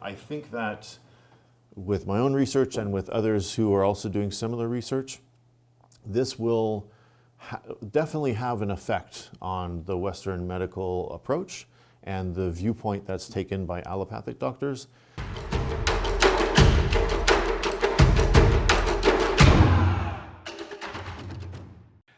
I think that with my own research and with others who are also doing similar research, this will definitely have an effect on the Western medical approach and the viewpoint that's taken by allopathic doctors.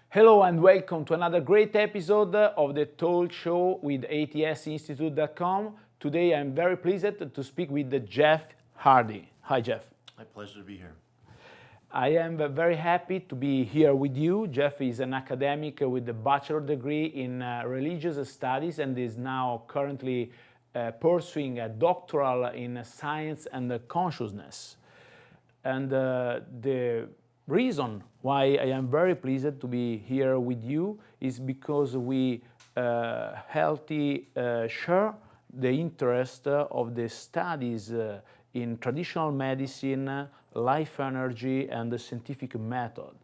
Hello and welcome to another great episode of the Talk Show with ATSinstitute.com. Today I'm very pleased to speak with Jeff Hardee. Hi Jeff. My pleasure to be here. I am very happy to be here with you. Jeff is an academic with a bachelor degree in religious studies and is now currently pursuing a doctoral in science and consciousness. And the reason why I am very pleased to be here with you is because we healthy share the interest of the studies in traditional medicine, life energy, and the scientific method.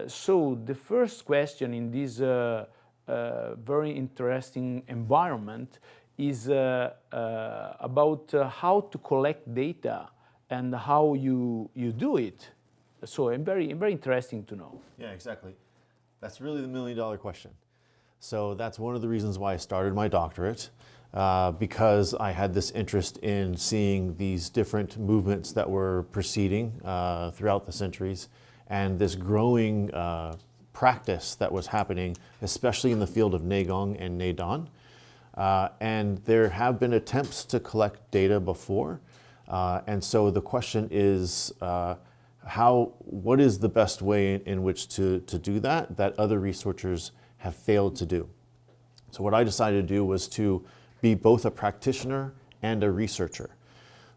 So the first question in this very interesting environment is about how to collect data and how you do it. So very interesting to know. Yeah, exactly. That's really the $1,000,000 question. So that's one of the reasons why I started my doctorate, because I had this interest in seeing these different movements that were proceeding throughout the centuries and this growing practice that was happening, especially in the field of Qigong and Neidan. And there have been attempts to collect data before. And so the question is, what is the best way in which to do that other researchers have failed to do? So what I decided to do was to be both a practitioner and a researcher.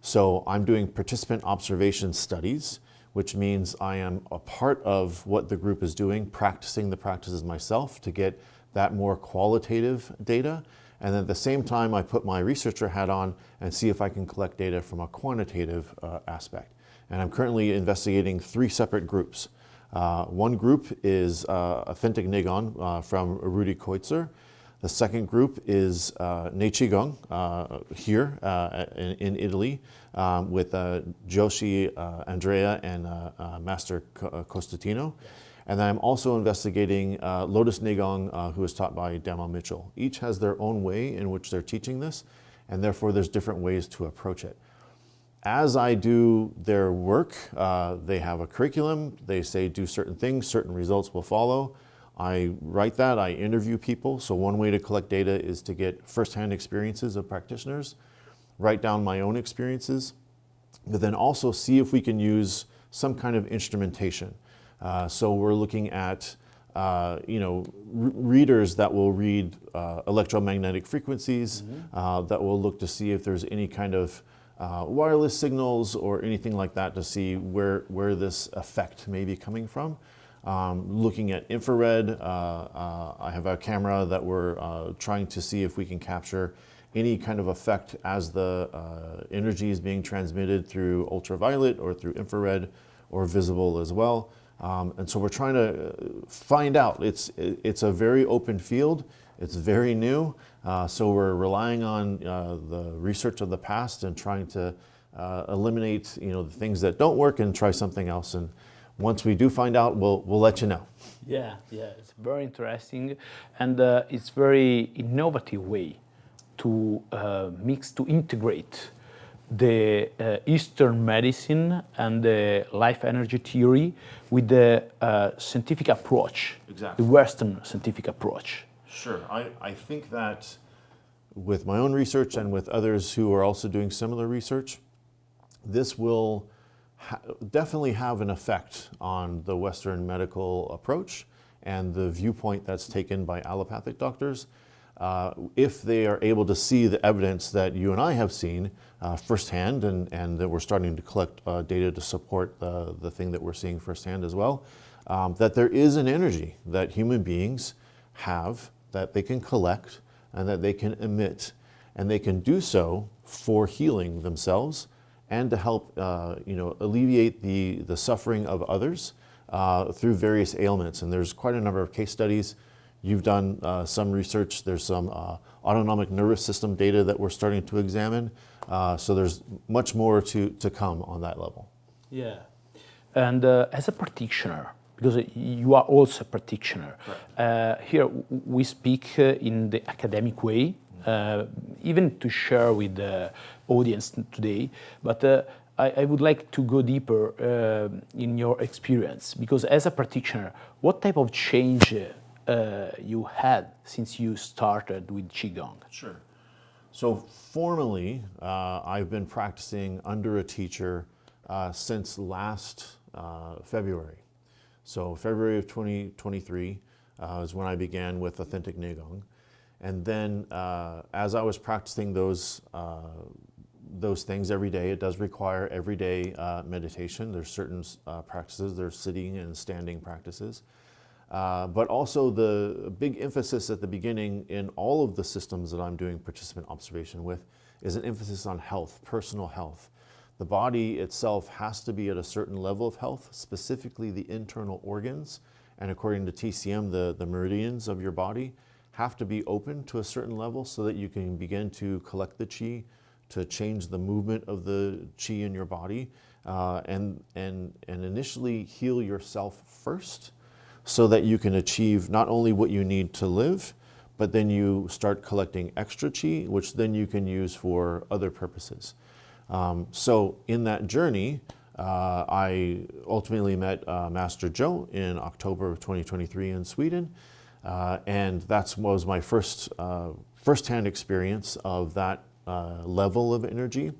So I'm doing participant observation studies, which means I am a part of what the group is doing, practicing the practices myself to get that more qualitative data. And at the same time, I put my researcher hat on and see if I can collect data from a quantitative aspect. And I'm currently investigating 3 separate groups. One group is authentic Qigong from Rudi Koitzer. The second group is Qigong here in Italy with Joshi, Andrea, and Master Costantino. And then I'm also investigating Lotus Qigong, who is taught by Damo Mitchell. Each has their own way in which they're teaching this, and therefore there's different ways to approach it. As I do their work, they have a curriculum, they say do certain things, certain results will follow. I write that, I interview people. So one way to collect data is to get firsthand experiences of practitioners, write down my own experiences, but then also see if we can use some kind of instrumentation. So we're looking at readers that will read electromagnetic frequencies, that will look to see if there's any kind of wireless signals or anything like that to see where this effect may be coming from. Looking at infrared, I have a camera that we're trying to see if we can capture any kind of effect as the energy is being transmitted through ultraviolet or through infrared or visible as well. And so we're trying to find out. It's a very open field. It's very new. So we're relying on the research of the past and trying to eliminate the things that don't work and try something else. And once we do find out, we'll let you know. Yeah, it's very interesting, and it's very innovative way to to integrate the Eastern medicine and the life energy theory with the scientific approach, Exactly. the Western scientific approach. Sure. I think that with my own research and with others who are also doing similar research, this will definitely have an effect on the Western medical approach and the viewpoint that's taken by allopathic doctors. If they are able to see the evidence that you and I have seen firsthand, and that we're starting to collect data to support the thing that we're seeing firsthand as well, that there is an energy that human beings have that they can collect and that they can emit, and they can do so for healing themselves and to help alleviate the suffering of others through various ailments. And there's quite a number of case studies. You've done some research. There's some autonomic nervous system data that we're starting to examine. So there's much more to come on that level. Yeah. And as a practitioner, because you are also a practitioner, here we speak in the academic way, even to share with the audience today. But I would like to go deeper in your experience, because as a practitioner, what type of change you had since you started with Qigong? Sure. So formally, I've been practicing under a teacher since last February. So February of 2023 is when I began with authentic Qigong. And then as I was practicing those things every day, it does require everyday meditation. There's certain practices, there's sitting and standing practices. But also the big emphasis at the beginning in all of the systems that I'm doing participant observation with is an emphasis on health, personal health. The body itself has to be at a certain level of health, specifically the internal organs. And according to TCM, the meridians of your body have to be open to a certain level so that you can begin to collect the qi, to change the movement of the qi in your body, and initially heal yourself first so that you can achieve not only what you need to live, but then you start collecting extra qi, which then you can use for other purposes. So in that journey, I ultimately met Master Joe in October of 2023 in Sweden, and that was my first-hand experience of that level of energy.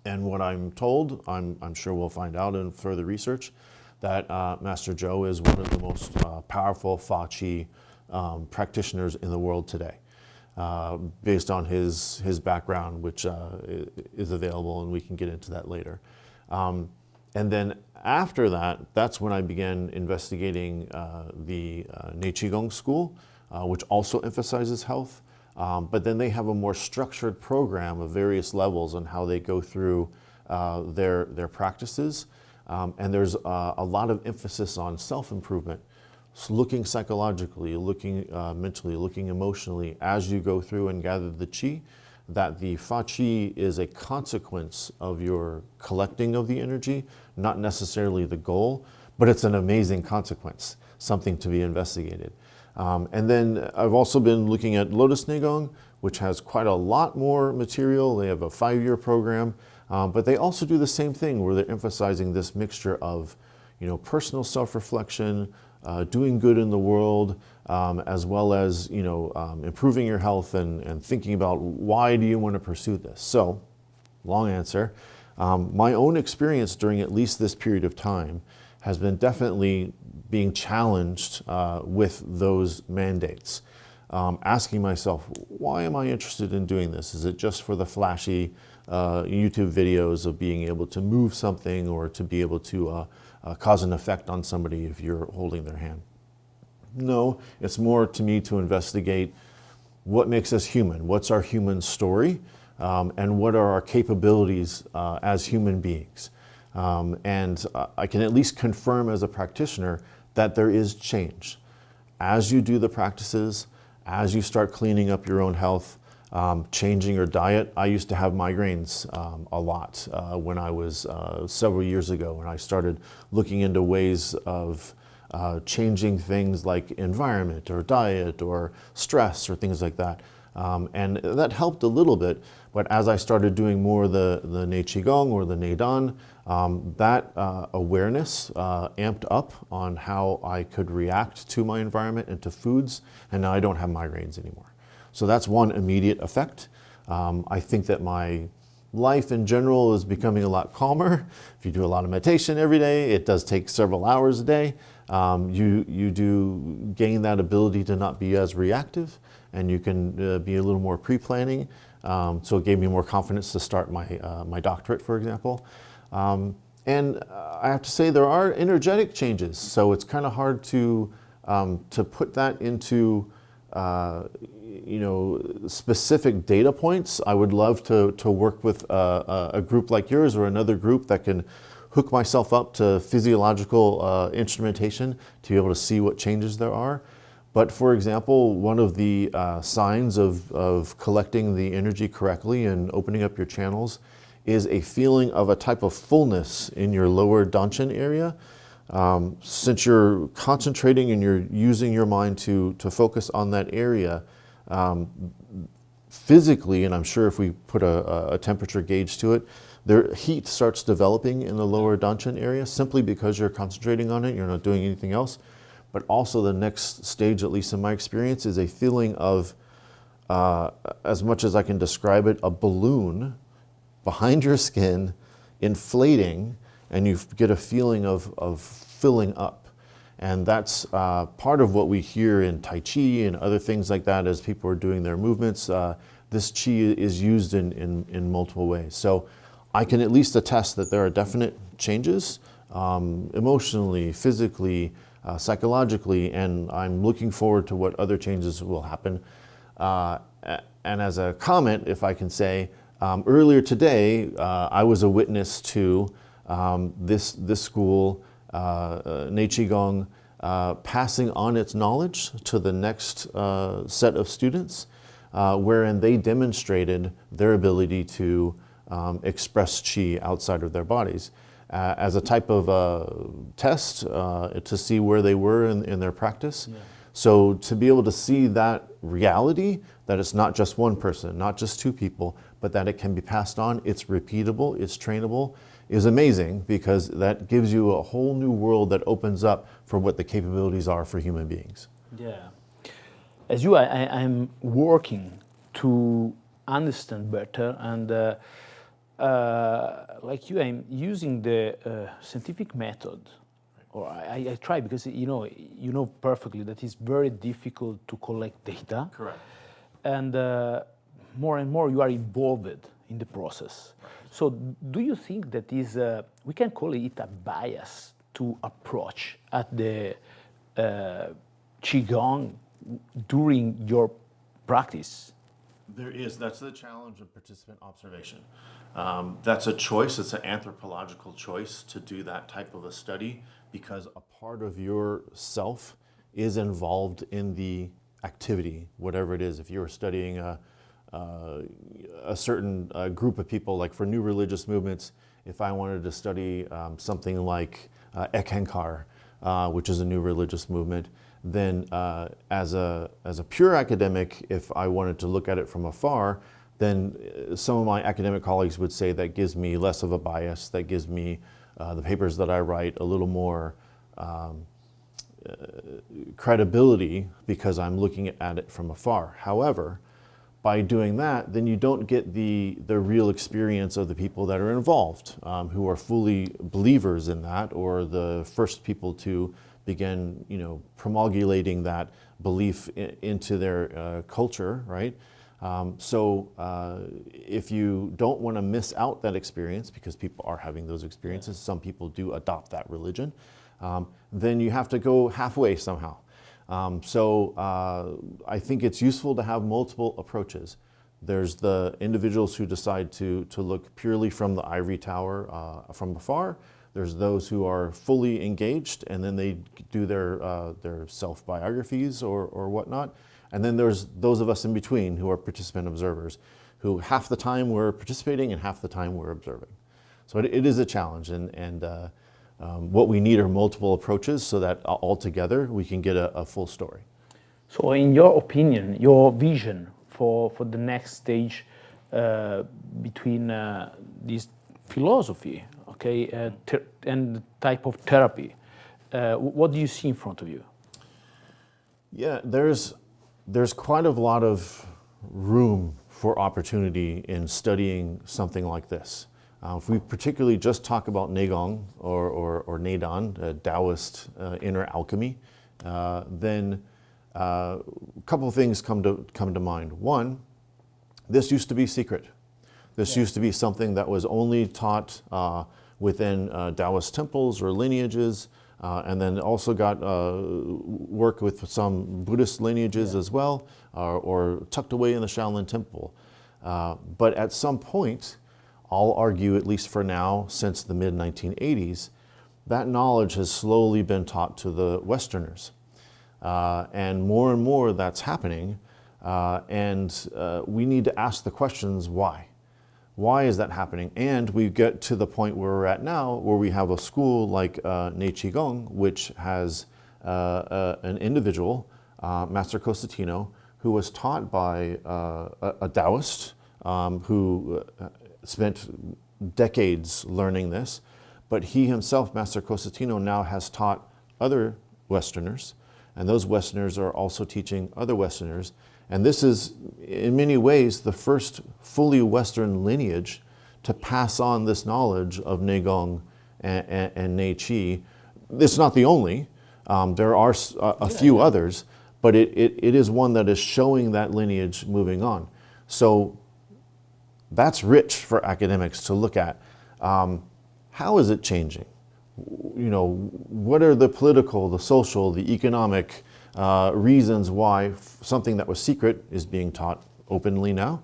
And what I'm told, I'm sure we'll find out in further research, that Master Joe is one of the most powerful Fa Qi practitioners in the world today. Based on his background, which is available, and we can get into that later. And then after that, that's when I began investigating the Qigong school, which also emphasizes health. But then they have a more structured program of various levels on how they go through their practices. And there's a lot of emphasis on self-improvement. So looking psychologically, looking mentally, looking emotionally as you go through and gather the qi, that the Fa Qi is a consequence of your collecting of the energy, not necessarily the goal, but it's an amazing consequence, something to be investigated. And then I've also been looking at Lotus Qigong, which has quite a lot more material. They have a 5-year program, but they also do the same thing where they're emphasizing this mixture of, personal self-reflection, doing good in the world, as well as improving your health and thinking about why do you want to pursue this. So, long answer. My own experience during at least this period of time has been definitely being challenged with those mandates. Asking myself, why am I interested in doing this? Is it just for the flashy YouTube videos of being able to move something or to be able to cause an effect on somebody if you're holding their hand? No, it's more to me to investigate what makes us human, what's our human story, and what are our capabilities as human beings. And I can at least confirm as a practitioner that there is change. As you do the practices, as you start cleaning up your own health, changing your diet. I used to have migraines a lot when I was several years ago, when I started looking into ways of changing things like environment or diet or stress or things like that. And that helped a little bit, but as I started doing more the Qigong or the Neidan, that awareness amped up on how I could react to my environment and to foods, and now I don't have migraines anymore. So that's one immediate effect. I think that my life in general is becoming a lot calmer. If you do a lot of meditation every day, it does take several hours a day. You do gain that ability to not be as reactive, and you can be a little more pre-planning. So it gave me more confidence to start my doctorate, for example. And I have to say there are energetic changes, so it's kind of hard to put that into specific data points. I would love to work with a group like yours or another group that can hook myself up to physiological instrumentation to be able to see what changes there are. But for example, one of the signs of collecting the energy correctly and opening up your channels is a feeling of a type of fullness in your lower dantian area. Since you're concentrating and you're using your mind to focus on that area, physically, and I'm sure if we put a temperature gauge to it, their heat starts developing in the lower dantian area simply because you're concentrating on it, you're not doing anything else. But also the next stage, at least in my experience, is a feeling of, as much as I can describe it, a balloon behind your skin inflating, and you get a feeling of filling up. And that's part of what we hear in Tai Chi and other things like that as people are doing their movements. This Qi is used in multiple ways. So I can at least attest that there are definite changes emotionally, physically, psychologically, and I'm looking forward to what other changes will happen. And as a comment, if I can say, earlier today, I was a witness to this school, Qigong, passing on its knowledge to the next set of students, wherein they demonstrated their ability to express Qi outside of their bodies. As a type of test to see where they were in their practice. Yeah. So to be able to see that reality, that it's not just one person, not just two people, but that it can be passed on, it's repeatable, it's trainable, is amazing, because that gives you a whole new world that opens up for what the capabilities are for human beings. Yeah. As you, I'm working to understand better, and like you, I'm using the scientific method, or I try, because you know perfectly that it's very difficult to collect data. Correct. And more and more you are involved in the process. Right. So do you think that is, we can call it a bias to approach at the Qigong during your practice? There is. That's the challenge of participant observation. That's a choice. It's an anthropological choice to do that type of a study, because a part of your self is involved in the activity, whatever it is. If you're studying a certain group of people, like for new religious movements, if I wanted to study something like Eckankar, which is a new religious movement, then as a pure academic, if I wanted to look at it from afar, then some of my academic colleagues would say that gives me less of a bias, that gives me the papers that I write a little more credibility, because I'm looking at it from afar. However, by doing that, then you don't get the real experience of the people that are involved, who are fully believers in that, or the first people to begin, promulgating that belief into their culture, right? So if you don't want to miss out that experience, because people are having those experiences, some people do adopt that religion, then you have to go halfway somehow. So I think it's useful to have multiple approaches. There's the individuals who decide to look purely from the ivory tower from afar. There's those who are fully engaged, and then they do their self-biographies or whatnot. And then there's those of us in between who are participant observers, who half the time we're participating and half the time we're observing. So it is a challenge, and what we need are multiple approaches so that altogether we can get a full story. So in your opinion, your vision for the next stage between this philosophy, okay, and the type of therapy, what do you see in front of you? Yeah, there's quite a lot of room for opportunity in studying something like this. If we particularly just talk about Neigong or Neidan, Taoist inner alchemy, then a couple of things come to mind. One, this used to be secret. This used to be something that was only taught within Taoist temples or lineages, and then also got work with some Buddhist lineages as well, or tucked away in the Shaolin Temple. But at some point, I'll argue, at least for now, since the mid-1980s, that knowledge has slowly been taught to the Westerners. And more that's happening. We need to ask the questions, why? Why is that happening? And we get to the point where we're at now, where we have a school like Qigong, which has an individual, Master Cosentino, who was taught by a Taoist who spent decades learning this. But he himself, Master Cosentino, now has taught other Westerners, and those Westerners are also teaching other Westerners. And this is, in many ways, the first fully Western lineage to pass on this knowledge of Neigong and Nei Qi. It's not the only. There are a few others, but it is one that is showing that lineage moving on. So that's rich for academics to look at. How is it changing? You know, what are the political, the social, the economic reasons why something that was secret is being taught openly now?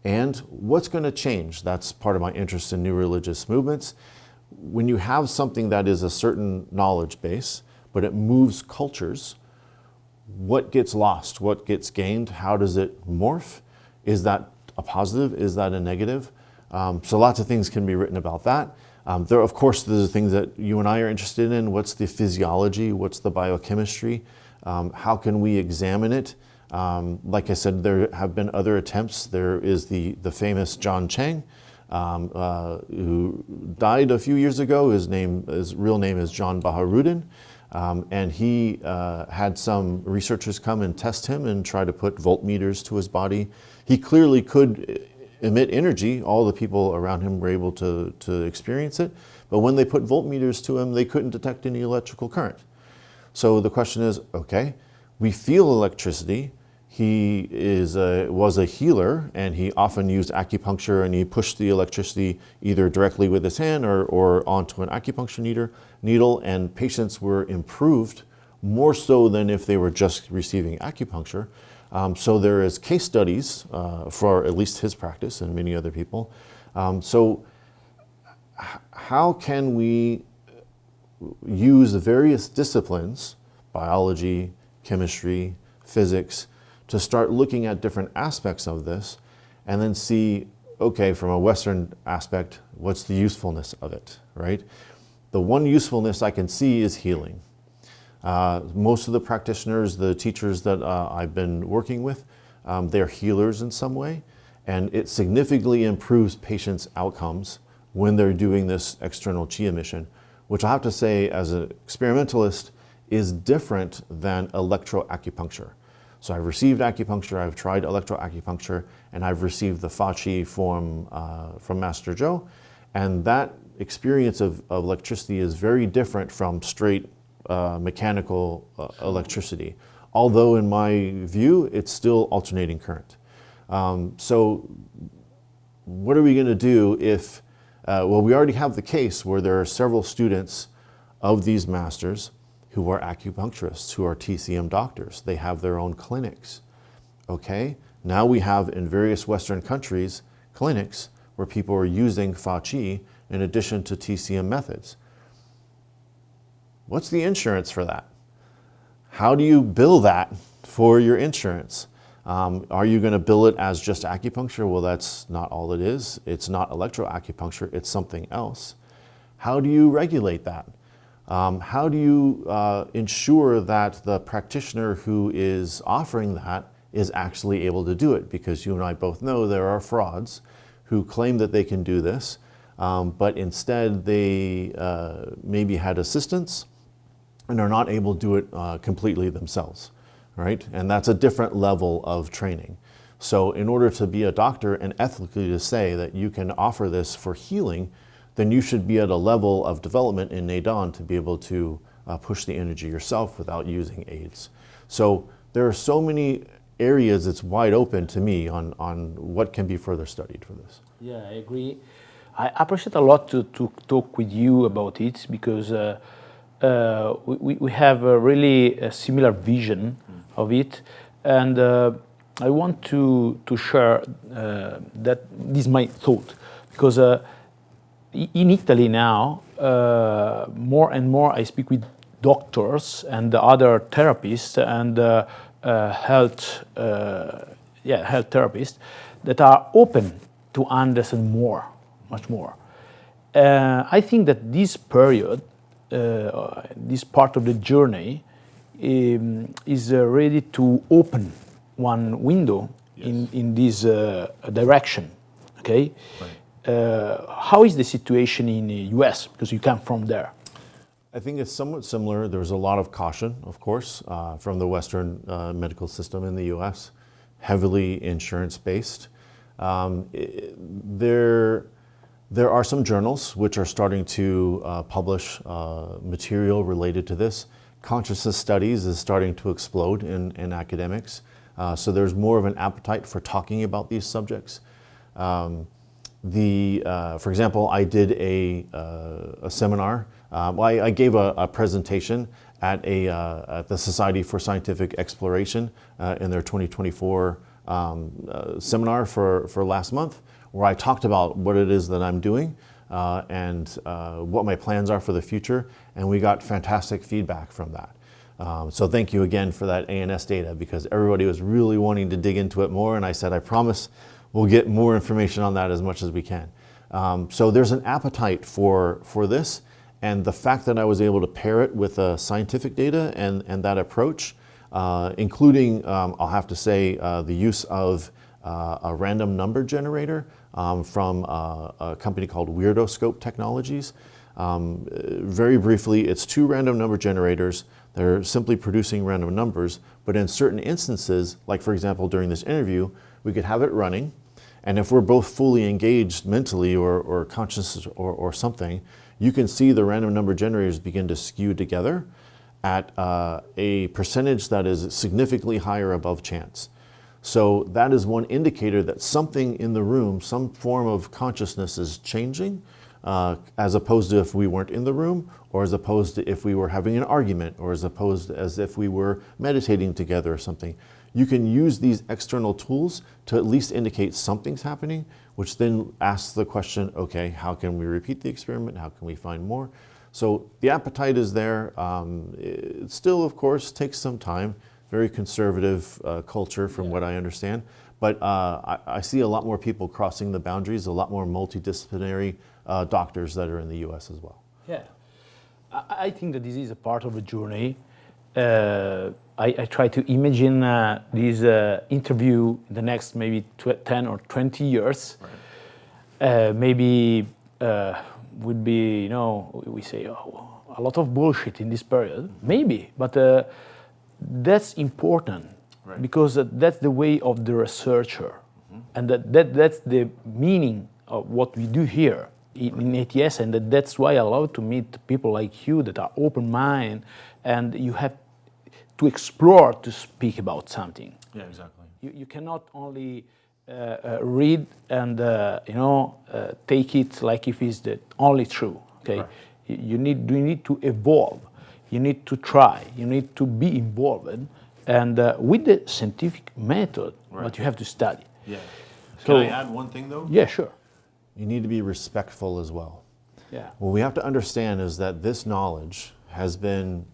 And what's going to change? That's part of my interest in new religious movements. When you have something that is a certain knowledge base, but it moves cultures, what gets lost? What gets gained? How does it morph? Is that a positive? Is that a negative? So lots of things can be written about that. There, of course, there's things that you and I are interested in. What's the physiology? What's the biochemistry? How can we examine it? Like I said, there have been other attempts. There is the famous John Chang, who died a few years ago. His real name is John Baharuddin. And he had some researchers come and test him and try to put voltmeters to his body. He clearly could emit energy. All the people around him were able to experience it. But when they put voltmeters to him, they couldn't detect any electrical current. So the question is, okay, we feel electricity. He was a healer, and he often used acupuncture, and he pushed the electricity either directly with his hand or onto an acupuncture needle, and patients were improved more so than if they were just receiving acupuncture. So there is case studies for at least his practice and many other people. So how can we use the various disciplines, biology, chemistry, physics, to start looking at different aspects of this and then see, okay, from a Western aspect, what's the usefulness of it, right? The one usefulness I can see is healing. Most of the practitioners, the teachers that I've been working with, they're healers in some way, and it significantly improves patients' outcomes when they're doing this external chi emission, which I have to say, as an experimentalist, is different than electroacupuncture. So I've received acupuncture, I've tried electroacupuncture, and I've received the Fa Chi form from Master Zhou, and that experience of electricity is very different from straight mechanical electricity. Although in my view, it's still alternating current. So what are we going to do if, well, we already have the case where there are several students of these masters who are acupuncturists, who are TCM doctors. They have their own clinics. Okay, now we have in various Western countries clinics where people are using Fa Chi in addition to TCM methods. What's the insurance for that? How do you bill that for your insurance? Are you going to bill it as just acupuncture? Well, that's not all it is. It's not electroacupuncture, it's something else. How do you regulate that? How do you ensure that the practitioner who is offering that is actually able to do it? Because you and I both know there are frauds who claim that they can do this, but instead they maybe had assistance and are not able to do it completely themselves, right? And that's a different level of training. So in order to be a doctor and ethically to say that you can offer this for healing, then you should be at a level of development in Neidan to be able to push the energy yourself without using aids. So there are so many areas it's wide open to me on what can be further studied for this. Yeah, I agree. I appreciate a lot to talk with you about it because we have a really similar vision of it, and I want to share that this is my thought, because in Italy now, more and more I speak with doctors and the other therapists and health therapists that are open to understand more, much more. I think that this period, this part of the journey, is ready to open one window in this direction. Okay, how is the situation in the U.S. because you come from there? I think it's somewhat similar. There's a lot of caution, of course, from the Western medical system in the U.S., heavily insurance-based. There are some journals which are starting to publish material related to this. Consciousness studies is starting to explode in academics. So there's more of an appetite for talking about these subjects. For example, I did a seminar. I gave a presentation at the Society for Scientific Exploration in their 2024 seminar for last month, where I talked about what it is that I'm doing and what my plans are for the future, and we got fantastic feedback from that. So thank you again for that ANS data, because everybody was really wanting to dig into it more, and I said, I promise we'll get more information on that as much as we can. So there's an appetite for this, and the fact that I was able to pair it with scientific data and that approach, including, I'll have to say, the use of a random number generator from a company called Weirdoscope Technologies. Very briefly, it's 2 random number generators. They're simply producing random numbers, but in certain instances, like for example during this interview, we could have it running, and if we're both fully engaged mentally or conscious or something, you can see the random number generators begin to skew together at a percentage that is significantly higher above chance. So that is one indicator that something in the room, some form of consciousness is changing, as opposed to if we weren't in the room, or as opposed to if we were having an argument, or as opposed to as if we were meditating together or something. You can use these external tools to at least indicate something's happening, which then asks the question, okay, how can we repeat the experiment? How can we find more? So the appetite is there. It still, of course, takes some time. Very conservative culture from what I understand. But I see a lot more people crossing the boundaries, a lot more multidisciplinary doctors that are in the US as well. Yeah, I think that this is a part of a journey. I try to imagine this interview in the next maybe 10 or 20 years. Right. Maybe would be, we say, oh, a lot of bullshit in this period. Maybe, but that's important, right, because that's the way of the researcher. And that's the meaning of what we do here in ATS, and that's why I love to meet people like you that are open-minded, and you have to explore to speak about something. Yeah, exactly. You cannot only read and take it like if it's the only true. Okay, right. You need to evolve. You need to try. You need to be involved, and with the scientific method, right, but you have to study. Yeah. Can I add one thing though? Yeah, sure. You need to be respectful as well. Yeah. What we have to understand is that this knowledge has been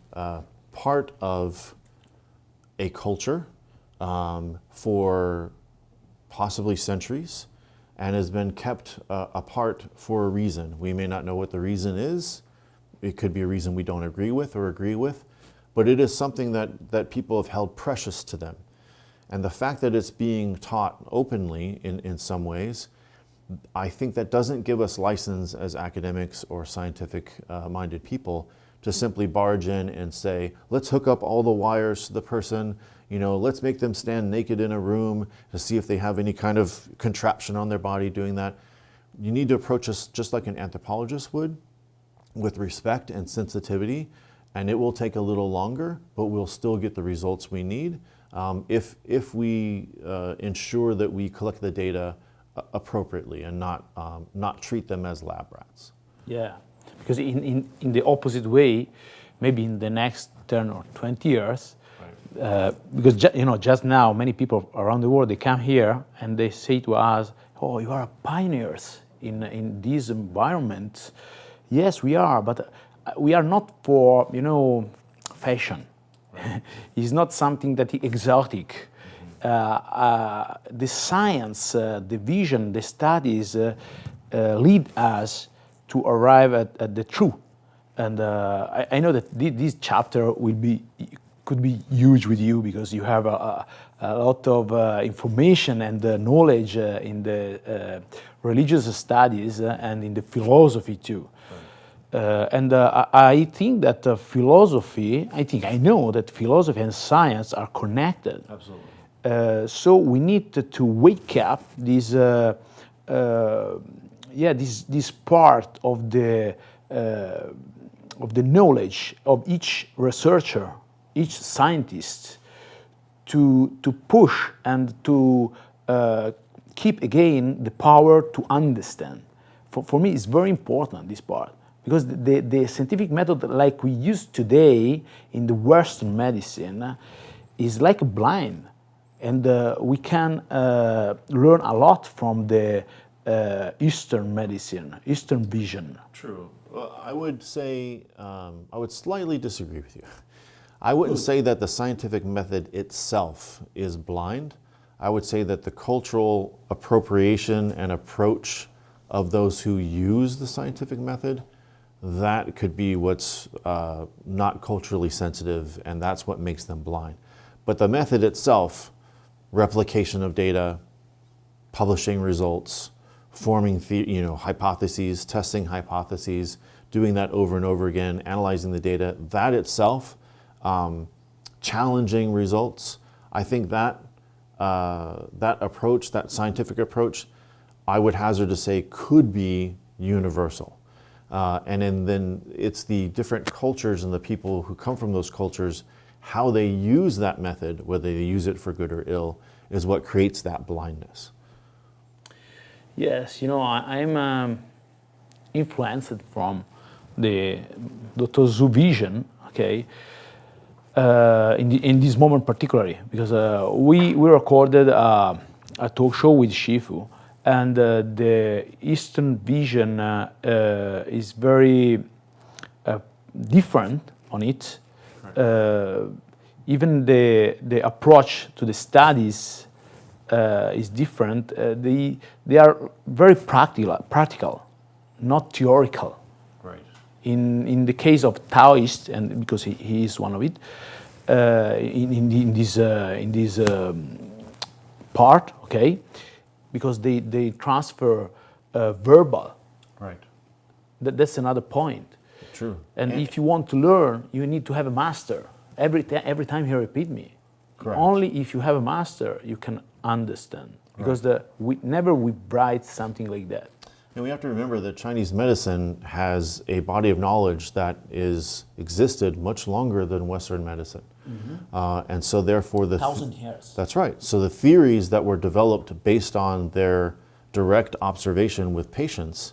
part of a culture for possibly centuries, and has been kept apart for a reason. We may not know what the reason is. It could be a reason we don't agree with or agree with, but it is something that people have held precious to them. And the fact that it's being taught openly in some ways, I think that doesn't give us license as academics or scientific-minded people to simply barge in and say, let's hook up all the wires to the person, let's make them stand naked in a room to see if they have any kind of contraption on their body doing that. You need to approach us just like an anthropologist would, with respect and sensitivity, and it will take a little longer, but we'll still get the results we need if we ensure that we collect the data appropriately and not treat them as lab rats. Yeah, because in the opposite way, maybe in the next 10 or 20 years, right, because just now many people around the world, they come here and they say to us, oh, you are pioneers in these environments. Yes, we are, but we are not for fashion. It's not something that is exotic. The science, the vision, the studies lead us to arrive at the truth. And I know that this chapter could be huge with you because you have a lot of information and knowledge in the religious studies and in the philosophy too. And I think that I know that philosophy and science are connected. Absolutely. So we need to wake up this part of the knowledge of each researcher, each scientist, to push and to keep again the power to understand. For me, it's very important, this part, because the scientific method like we use today in the Western medicine is like blind, and we can learn a lot from the Eastern medicine, Eastern vision. True. Well, I would say, I would slightly disagree with you. I wouldn't say that the scientific method itself is blind. I would say that the cultural appropriation and approach of those who use the scientific method, that could be what's not culturally sensitive, and that's what makes them blind. But the method itself, replication of data, publishing results, forming hypotheses, testing hypotheses, doing that over and over again, analyzing the data, that itself, challenging results, I think that approach, that scientific approach, I would hazard to say could be universal. And then it's the different cultures and the people who come from those cultures, how they use that method, whether they use it for good or ill, is what creates that blindness. Yes, I'm influenced from the Dr. Zhu vision, okay, in this moment particularly, because we recorded a talk show with Shifu, and the Eastern vision is very different on it. Even the approach to the studies is different. They are very practical, not theoretical. Right. In the case of Taoist, and because he is one of it, in this part, okay, because they transfer verbal. Right. That's another point. True. And if you want to learn, you need to have a master. Every time he repeat me. Correct. Only if you have a master, you can understand. Because we write something like that. And we have to remember that Chinese medicine has a body of knowledge that is existed much longer than Western medicine. Mm-hmm. And so therefore 1,000 years. That's right. So the theories that were developed based on their direct observation with patients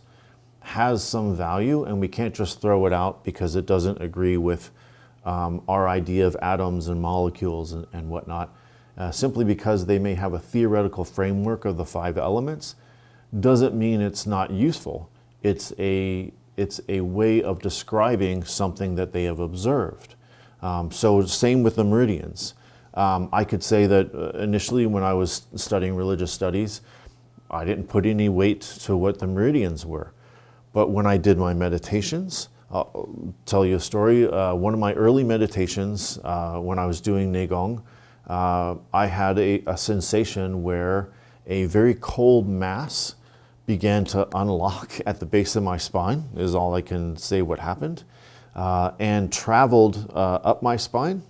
has some value, and we can't just throw it out because it doesn't agree with our idea of atoms and molecules and whatnot. Simply because they may have a theoretical framework of the 5 elements doesn't mean it's not useful. It's a way of describing something that they have observed. So same with the meridians. I could say that initially when I was studying religious studies, I didn't put any weight to what the meridians were. But when I did my meditations, I'll tell you a story. One of my early meditations, when I was doing Qigong, I had a sensation where a very cold mass began to unlock at the base of my spine, is all I can say what happened, and traveled up my spine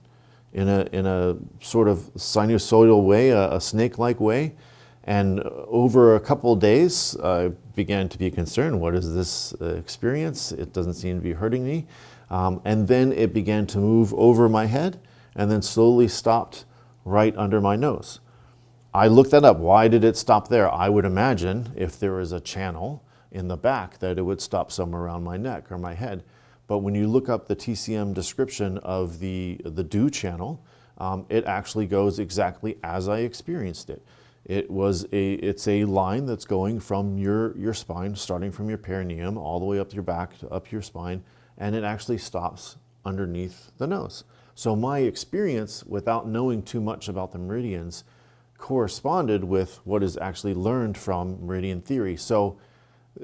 in a sort of sinusoidal way, a snake-like way. And over a couple of days, I began to be concerned, what is this experience? It doesn't seem to be hurting me. And then it began to move over my head and then slowly stopped right under my nose. I looked that up. Why did it stop there? I would imagine if there was a channel in the back that it would stop somewhere around my neck or my head. But when you look up the TCM description of the DO channel, it actually goes exactly as I experienced it. It's a line that's going from your spine, starting from your perineum, all the way up your back, up your spine, and it actually stops underneath the nose. So my experience, without knowing too much about the meridians, corresponded with what is actually learned from meridian theory. So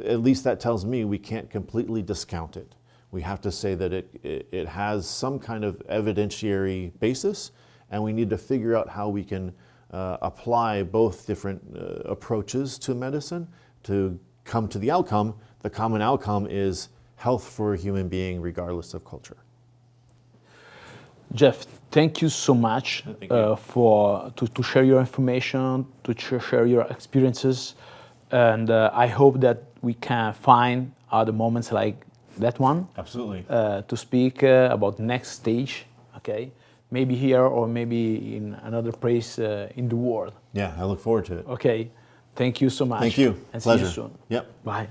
at least that tells me we can't completely discount it. We have to say that it has some kind of evidentiary basis, and we need to figure out how we can apply both different approaches to medicine to come to the outcome. The common outcome is health for a human being regardless of culture. Jeff, thank you so much to share your information, to share your experiences, and I hope that we can find other moments like that one. Absolutely. To speak about next stage, okay? Maybe here or maybe in another place in the world. Yeah, I look forward to it. Okay, thank you so much. Thank you. And Pleasure. see you soon. Yep. Bye.